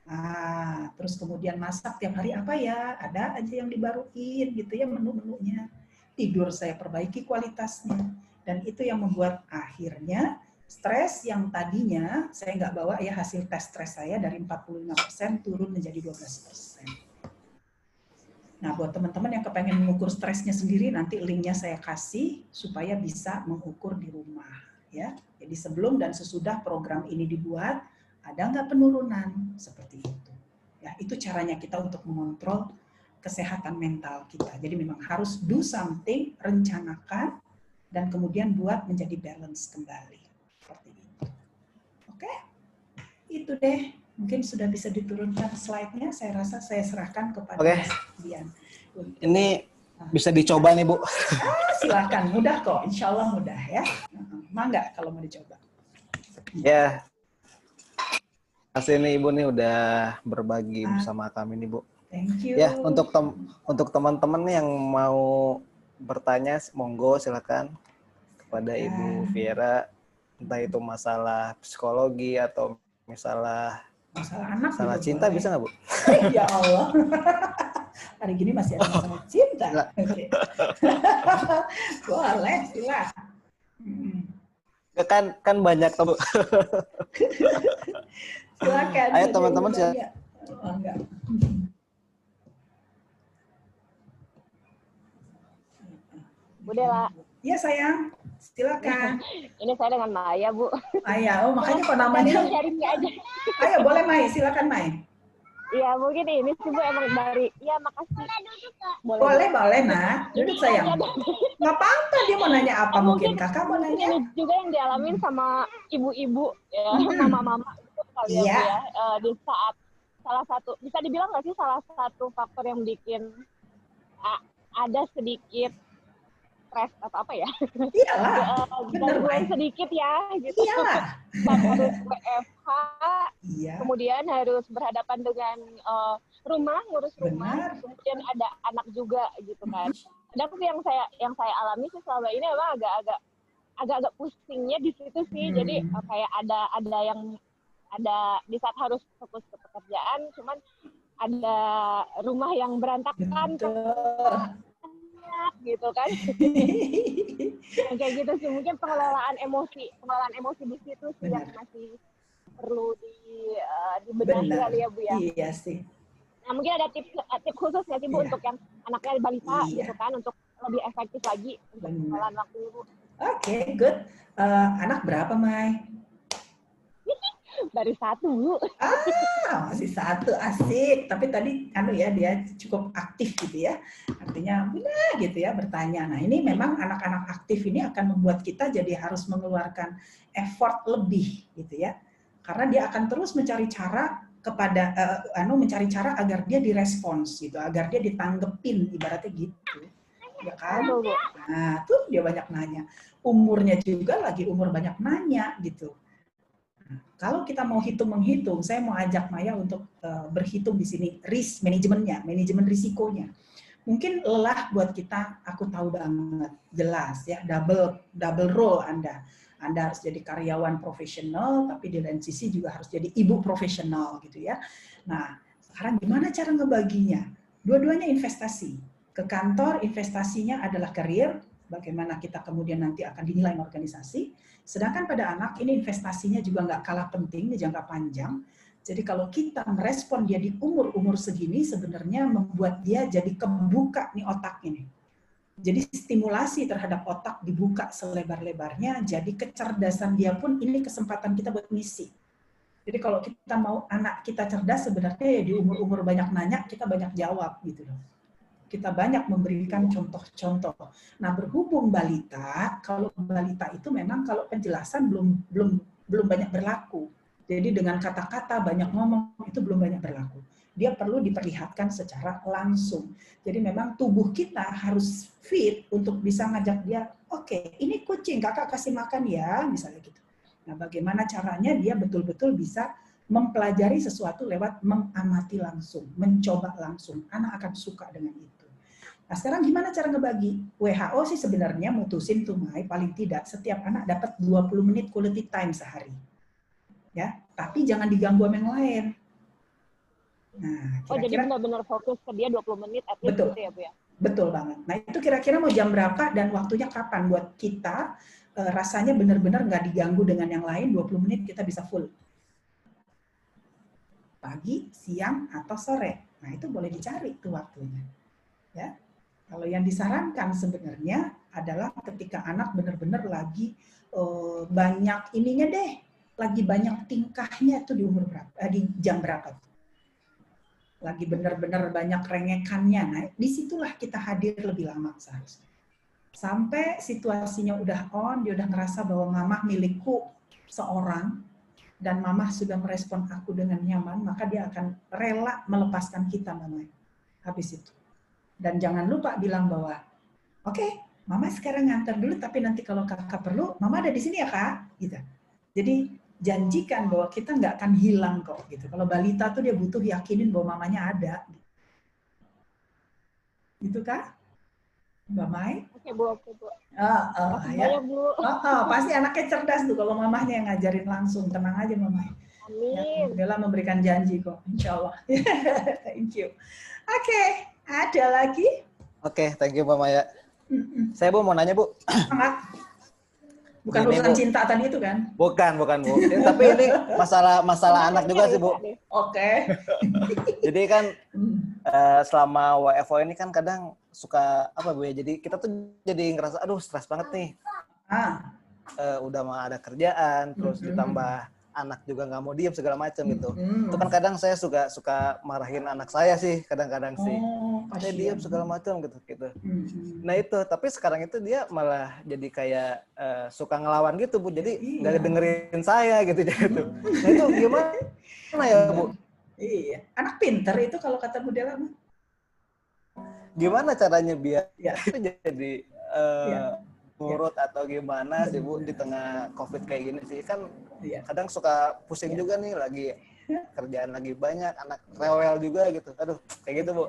Nah, terus kemudian masak tiap hari apa ya? Ada aja yang dibaruin gitu ya menu-menunya. Tidur saya perbaiki kualitasnya. Dan itu yang membuat akhirnya stres yang tadinya saya nggak bawa ya hasil tes stres saya dari 45% turun menjadi 12%. Nah, buat teman-teman yang kepengen mengukur stresnya sendiri, nanti linknya saya kasih supaya bisa mengukur di rumah. Ya, jadi sebelum dan sesudah program ini dibuat, ada nggak penurunan seperti itu? Ya, itu caranya kita untuk mengontrol kesehatan mental kita. Jadi memang harus do something, rencanakan, dan kemudian buat menjadi balance kembali. Seperti itu. Oke? Itu deh. Mungkin sudah bisa diturunkan slide-nya. Saya rasa saya serahkan kepada Mas Dian. Ini bisa dicoba nih, Bu. Silakan, mudah kok. Insya Allah mudah ya. Mangga kalau mau dicoba. Ya. Kasih nih Ibu nih udah berbagi bersama kami nih, Bu. Thank you. Ya, untuk teman-teman yang mau bertanya, monggo silakan kepada Ibu Viera, entah itu masalah psikologi atau masalah anak, masalah cinta boleh. Bisa nggak, Bu? Ya Allah. Hari gini masih ada masalah cinta. Okay. Boleh, silakan. Kan banyak tuh, Bu. Silakan. Ayo teman-teman silakan. Enggak. Bu Dela. Iya sayang, silakan. Ini saya dengan Maya, Bu. Maya, makanya kok namanya. Aja. Ayo boleh Mai, silakan Mai. Iya mungkin ini sih Bu emang dari. Iya makasih. Boleh nak. Duduk sayang. Nggak apa-apa dia mau nanya apa mungkin kakak mau nanya. Ini juga yang dialamin sama ibu-ibu ya, mama-mama itu kali ya, Bu, ya. Di saat salah satu bisa dibilang nggak sih salah satu faktor yang bikin ada sedikit stres atau apa ya? Iyalah, gangguan sedikit ya, gitu. Iyalah. Harus WFH, iya. Kemudian harus berhadapan dengan rumah, ngurus rumah, kemudian ada anak juga, gitu kan. Dan yang saya alami sih selama ini emang agak pusingnya di situ sih. Jadi kayak ada di saat harus fokus ke pekerjaan, cuman ada rumah yang berantakan. Gitu kan. Kayak gitu sih, mungkin pengelolaan emosi di situ sih yang masih perlu dibenahi kali ya Bu ya. Iya sih. Nah mungkin ada tips khusus nggak sih Bu untuk yang anaknya balita gitu kan, untuk lebih efektif lagi untuk pengelolaan waktu Bu. Oke, good. Anak berapa Mai? Baru 1 Bu. Masih 1, asik. Tapi tadi dia cukup aktif gitu ya. Artinya benar gitu ya bertanya. Nah ini memang anak-anak aktif ini akan membuat kita jadi harus mengeluarkan effort lebih gitu ya. Karena dia akan terus mencari cara mencari cara agar dia direspons gitu, agar dia ditanggepin ibaratnya gitu. Ya kan? Nah tuh dia banyak nanya. Umurnya juga lagi umur banyak nanya gitu. Kalau kita mau menghitung, saya mau ajak Maya untuk berhitung di sini risk manajemen risikonya. Mungkin lelah buat kita, aku tahu banget, jelas ya, double role Anda. Anda harus jadi karyawan profesional, tapi di lain sisi juga harus jadi ibu profesional gitu ya. Nah, sekarang gimana cara ngebaginya? Dua-duanya investasi. Ke kantor investasinya adalah karir, bagaimana kita kemudian nanti akan dinilai organisasi. Sedangkan pada anak ini investasinya juga nggak kalah penting di jangka panjang. Jadi kalau kita merespon dia di umur segini sebenarnya membuat dia jadi kebuka nih otak ini. Jadi stimulasi terhadap otak dibuka selebar-lebarnya, jadi kecerdasan dia pun ini kesempatan kita buat ngisi. Jadi kalau kita mau anak kita cerdas sebenarnya ya di umur banyak nanya, kita banyak jawab gitu loh. Kita banyak memberikan contoh-contoh. Nah, berhubung balita, kalau balita itu memang kalau penjelasan belum banyak berlaku. Jadi dengan kata-kata banyak ngomong itu belum banyak berlaku. Dia perlu diperlihatkan secara langsung. Jadi memang tubuh kita harus fit untuk bisa ngajak dia, oke, ini kucing, kakak kasih makan ya, misalnya gitu. Nah, bagaimana caranya dia betul-betul bisa mempelajari sesuatu lewat mengamati langsung, mencoba langsung. Anak akan suka dengan itu. Nah, sekarang gimana cara ngebagi? WHO sih sebenarnya mutusin tuh, Mai, paling tidak setiap anak dapat 20 menit quality time sehari. Ya, tapi jangan diganggu sama yang lain. Nah, jadi benar-benar fokus ke dia 20 menit at least gitu ya, Bu ya? Betul banget. Nah, itu kira-kira mau jam berapa dan waktunya kapan buat kita rasanya benar-benar nggak diganggu dengan yang lain, 20 menit kita bisa full. Pagi, siang, atau sore. Nah, itu boleh dicari tuh waktunya. Ya. Kalau yang disarankan sebenarnya adalah ketika anak benar-benar lagi banyak ininya deh, lagi banyak tingkahnya tuh di umur berapa, di jam berapa. lagi benar-benar banyak rengekannya. Nah, disitulah kita hadir lebih lama seharusnya. Sampai situasinya udah on, dia udah ngerasa bahwa mamah milikku seorang, dan mamah sudah merespon aku dengan nyaman, maka dia akan rela melepaskan kita, mamah. Habis itu. Dan jangan lupa bilang bahwa, oke, mama sekarang ngantar dulu, tapi nanti kalau kakak perlu, mama ada di sini ya kak. Gitu. Jadi janjikan bahwa kita nggak akan hilang kok. Gitu. Kalau balita tuh dia butuh yakinin bahwa mamanya ada. Gitu kak? Mbak Mai? Oke Bu, oke Bu. Ya. Banyak Bu. Pasti anaknya cerdas tuh kalau mamahnya yang ngajarin langsung. Tenang aja Mamai. Amin. Bella memberikan janji kok, insya Allah. Thank you. Oke, ada lagi? Oke, thank you Mbak Maya. Saya Bu mau nanya Bu. Semangat. Bukan Ini, urusan Bu. cinta tadi itu kan? Bukan Bu. Tapi ini masalah anak juga sih Bu. Oke. Jadi kan selama WFO ini kan kadang suka apa Bu ya? Jadi kita tuh jadi ngerasa aduh stres banget nih. Udah mah ada kerjaan, terus ditambah anak juga nggak mau diem segala macam gitu. Itu kan kadang saya suka marahin anak saya sih kadang-kadang sih. Saya diem segala macam gitu. Nah itu, tapi sekarang itu dia malah jadi kayak suka ngelawan gitu Bu. Jadi nggak dengerin saya gitu. Nah itu gimana ya Bu? Iya, anak pinter itu kalau kata Bu Della. Gimana caranya biar itu jadi nurut atau gimana sih Bu di tengah COVID kayak gini sih kan kadang suka pusing juga nih lagi kerjaan lagi banyak, anak rewel juga gitu. Aduh, kayak gitu Bu.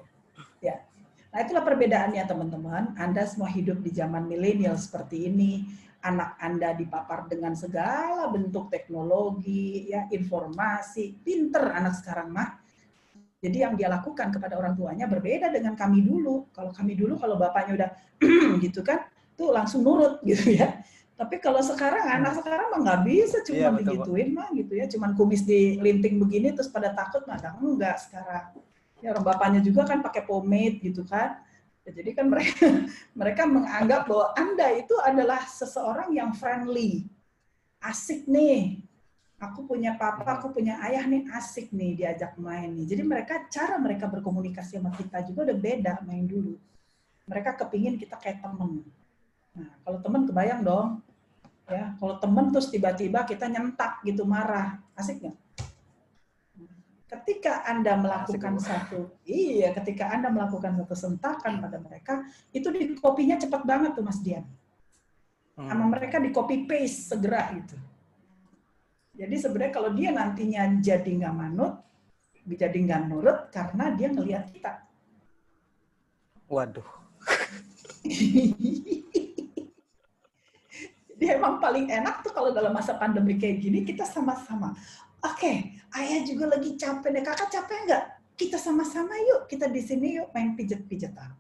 Ya. Nah, itulah perbedaannya teman-teman. Anda semua hidup di zaman milenial seperti ini. Anak Anda dipapar dengan segala bentuk teknologi, ya, informasi. Pinter anak sekarang mah. Jadi yang dia lakukan kepada orang tuanya berbeda dengan kami dulu. Kalau kami dulu kalau bapaknya udah gitu kan, tuh langsung nurut gitu ya. Tapi kalau sekarang anak sekarang mah nggak bisa cuma digituin mah gitu ya, cuman kumis dilinting begini terus pada takut mah enggak sekarang. Ya orang bapaknya juga kan pakai pomade gitu kan. Ya, jadi kan mereka menganggap bahwa Anda itu adalah seseorang yang friendly. Asik nih. Aku punya papa, aku punya ayah nih, asik nih diajak main nih. Jadi cara mereka berkomunikasi sama kita juga udah beda main dulu. Mereka kepingin kita kayak temen. Nah, kalau teman kebayang dong, ya. Kalau teman terus tiba-tiba kita nyentak gitu marah, asik nggak? Ketika Anda melakukan ketika Anda melakukan satu sentakan pada mereka, itu di copy-nya cepat banget tuh Mas Dian. Sama mereka di copy paste segera gitu. Jadi sebenarnya kalau dia nantinya jadi nggak manut, jadi nggak nurut karena dia ngelihat kita. Waduh. Jadi emang paling enak tuh kalau dalam masa pandemi kayak gini kita sama-sama. Oke, ayah juga lagi capek deh. Kakak capek nggak? Kita sama-sama yuk. Kita di sini yuk main pijet-pijetan.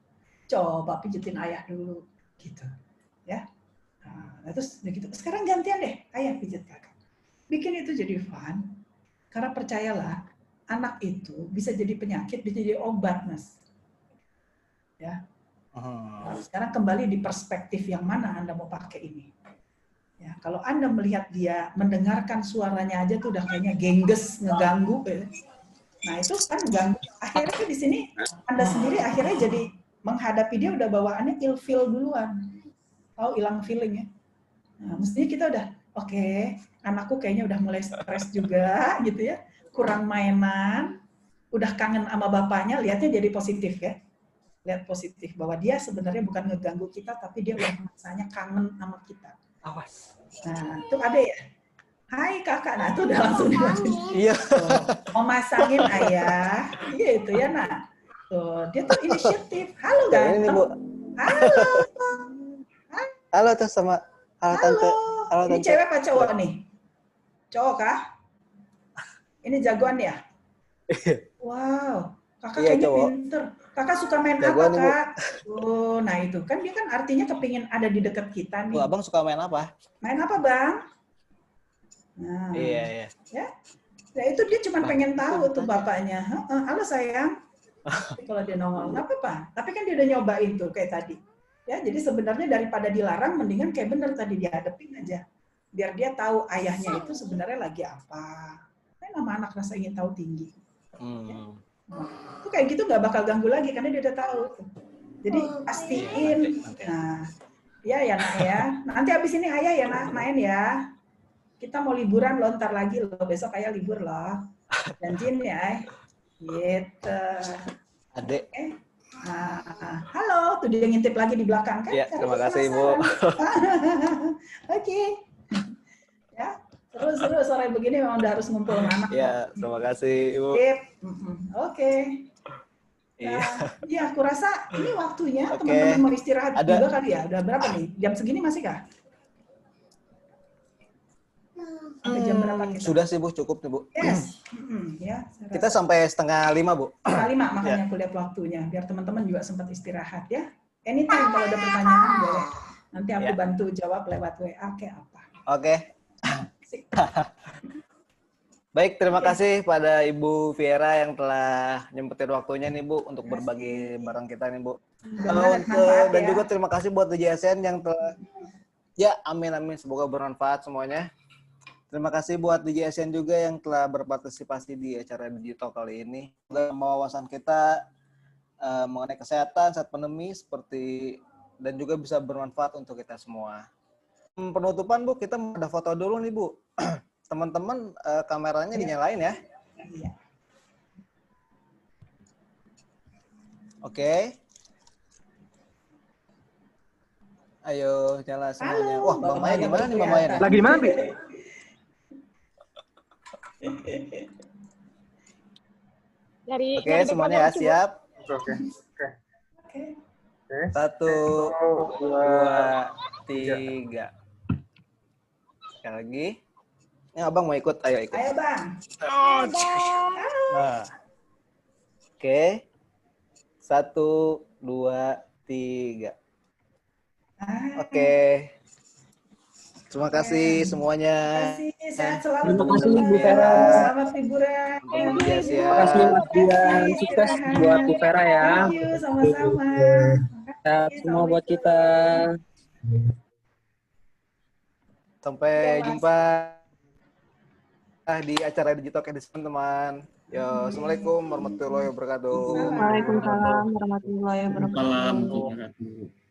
Coba pijetin ayah dulu, gitu. Ya. Nah, terus begitu. Sekarang gantian deh, ayah pijet kakak. Bikin itu jadi fun. Karena percayalah, anak itu bisa jadi penyakit, bisa jadi obat, Mas. Ya. Sekarang kembali di perspektif yang mana Anda mau pakai ini. Ya, kalau Anda melihat dia mendengarkan suaranya aja tuh udah kayaknya gengges, ngeganggu. Ya. Nah itu kan ganggu. Akhirnya di sini Anda sendiri akhirnya jadi menghadapi dia udah bawaannya ilfeel duluan. Tahu hilang feeling ya. Nah, mestinya kita udah oke, anakku kayaknya udah mulai stres juga gitu ya. Kurang mainan, udah kangen sama bapaknya, lihatnya jadi positif ya. Lihat positif bahwa dia sebenarnya bukan ngeganggu kita tapi dia udah rasanya kangen sama kita. Awas. Nah, itu ada ya. Hai kakak, nah itu udah langsung dilanjutin. Iya. Mau masangin ayah, iya itu ya nak. Tuh, dia tuh inisiatif. Halo ganteng. Halo. Halo tuh sama tante. Halo Ini tante. cewek apa cowok nih? Cowok kah? Ini jagoan ya? Wow, kakak Iya, kayaknya cowok. pinter. Kakak suka main Jagoan, apa Ibu. kak? Oh, nah itu kan dia kan artinya kepingin ada di dekat kita nih. Bu, abang suka main apa? Main apa bang? Nah, Iya. Ya, nah itu dia cuma pengen tahu tuh bapaknya. Halo sayang. Kalau dia nongol, nggak apa-apa. Tapi kan dia udah nyobain tuh kayak tadi. Ya, jadi sebenarnya daripada dilarang, mendingan kayak bener tadi dihadapin aja. Biar dia tahu ayahnya itu sebenarnya lagi apa. Nama anak rasa ingin tahu tinggi. Ya. Itu kayak gitu nggak bakal ganggu lagi karena dia udah tahu. Jadi pastiin. Nanti. Nah, ya nak ya. Nanti abis ini ayah ya nak main ya. Kita mau liburan loh ntar lagi loh. Besok ayah libur loh. Janjiin ya. Gitu. Adek. Nah, halo, tuh dia ngintip lagi di belakang kan? Ya, terima kasih Ibu. Oke. Ya, seru sore begini memang udah harus ngumpul sama anak. Ya, terima kasih Ibu. Oke. Iya. Ya, aku rasa ini waktunya Oke. teman-teman mau istirahat Ada. juga kali ya. Udah berapa nih? Jam segini masih kah? Sampai jam berapa kita? Sudah sih Bu, cukup nih Bu. Yes. Ya, saya Kita rasa. sampai 4:30 Bu. 5 makanya Ya. aku lihat waktunya biar teman-teman juga sempat istirahat ya. Anytime kalau ada pertanyaan boleh. Nanti aku Ya. bantu jawab lewat WA kayak apa. Oke. Sip. Baik, terima kasih pada Ibu Viera yang telah nyempetin waktunya nih Bu untuk berbagi bareng kita nih Bu. Mudah-mudahan bermanfaat Dan ya. juga terima kasih buat DJSN yang telah amin semoga bermanfaat semuanya. Terima kasih buat DJSN juga yang telah berpartisipasi di acara digital kali ini. Wawasan kita mengenai kesehatan saat pandemi dan juga bisa bermanfaat untuk kita semua. Penutupan Bu, kita ada foto dulu nih Bu. Teman-teman kameranya dinyalain ya. Iya. Oke. Ayo nyala semuanya. Halo, Wah, Mbak Maya gimana nih Mbak Maya? Lagi di mana, Bi? Dari Oke, semuanya ya, siap. Oke. Oke. 1, 2, 3. Sekali lagi. Ini Abang mau ikut, ayo ikut. Ayo Bang. Nah. Oke. 1, 2, 3. Oke. Terima kasih semuanya. Terima kasih, sehat selalu. Terima kasih, teman-teman. Bu Vera. Selamat liburan. Teman-teman Jazz ya. Terima kasih Mas Dian. Sukses buat Bu Vera ya. Thank you, sama-sama. Sehat semua buat kita. Sampai jumpa di acara Digital Edison teman. Yo, Assalamualaikum warahmatullahi wabarakatuh. Waalaikumsalam warahmatullahi wabarakatuh. Waalaikumsalam warahmatullahi wabarakatuh.